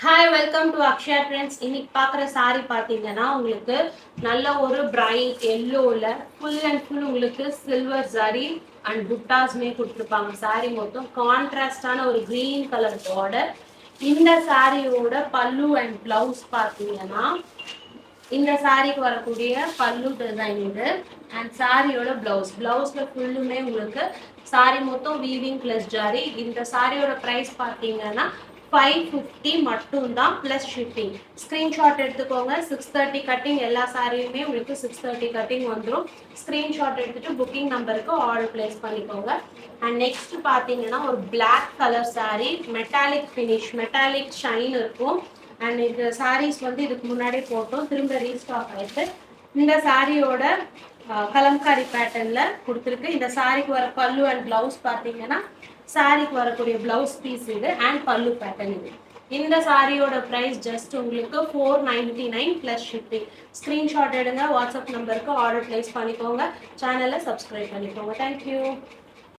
Hi welcome to Akshaya trends. இன்னைக்கு பார்க்குற sorry பார்த்தீங்கன்னா உங்களுக்கு நல்ல ஒரு பிரைட் எல்லோவில் ஃபுல் அண்ட் ஃபுல் உங்களுக்கு சில்வர் ஜரி அண்ட் புட்டாஸ்மே கொடுத்துருப்பாங்க. சாரி மொத்தம் கான்ட்ராஸ்டான ஒரு க்ரீன் கலர் பார்டர். இந்த சாரியோட பல்லு அண்ட் பிளவுஸ் பார்த்தீங்கன்னா இந்த சாரிக்கு வரக்கூடிய பல்லு டிசைன் இது அண்ட் சாரியோட பிளவுஸ்ல ஃபுல்லுமே உங்களுக்கு சாரி மொத்தம் வீவிங் பிளஸ் ஜாரி. இந்த சாரியோட ப்ரைஸ் பார்த்தீங்கன்னா 550 மட்டும்தான் ப்ளஸ் ஷிப்பிங். ஸ்க்ரீன்ஷாட் எடுத்துக்கோங்க. 630 கட்டிங் எல்லா சாரியுமே உங்களுக்கு 630 கட்டிங் வந்துடும். ஸ்க்ரீன்ஷாட் எடுத்துட்டு புக்கிங் நம்பருக்கு ஆர்டர் பிளேஸ் பண்ணிக்கோங்க. அண்ட் நெக்ஸ்ட் பார்த்தீங்கன்னா ஒரு black colour sari, metallic finish, metallic shine இருக்கும். அண்ட் இது சாரீஸ் வந்து இதுக்கு முன்னாடி போட்டோம், திரும்ப ரீஸ்டாக் ஆயிட்டு. இந்த சாரியோட கலம்காரி பேட்டர்ன்ல கொடுத்துருக்கு. இந்த சாரிக்கு வர பல்லு அண்ட் பிளவுஸ் பார்த்தீங்கன்னா சாரிக்கு வரக்கூடிய பிளவுஸ் பீஸ் இது அண்ட் பல்லு பேட்டர்ன் இது. இந்த சாரியோட ப்ரைஸ் ஜஸ்ட் உங்களுக்கு 499 ப்ளஸ் ஷிப்பிங். ஸ்க்ரீன்ஷாட் எடுங்க, வாட்ஸ்அப் நம்பருக்கு ஆர்டர் பிளேஸ் பண்ணிக்கோங்க. சேனலை சப்ஸ்கிரைப் பண்ணிக்கோங்க. தேங்க்யூ.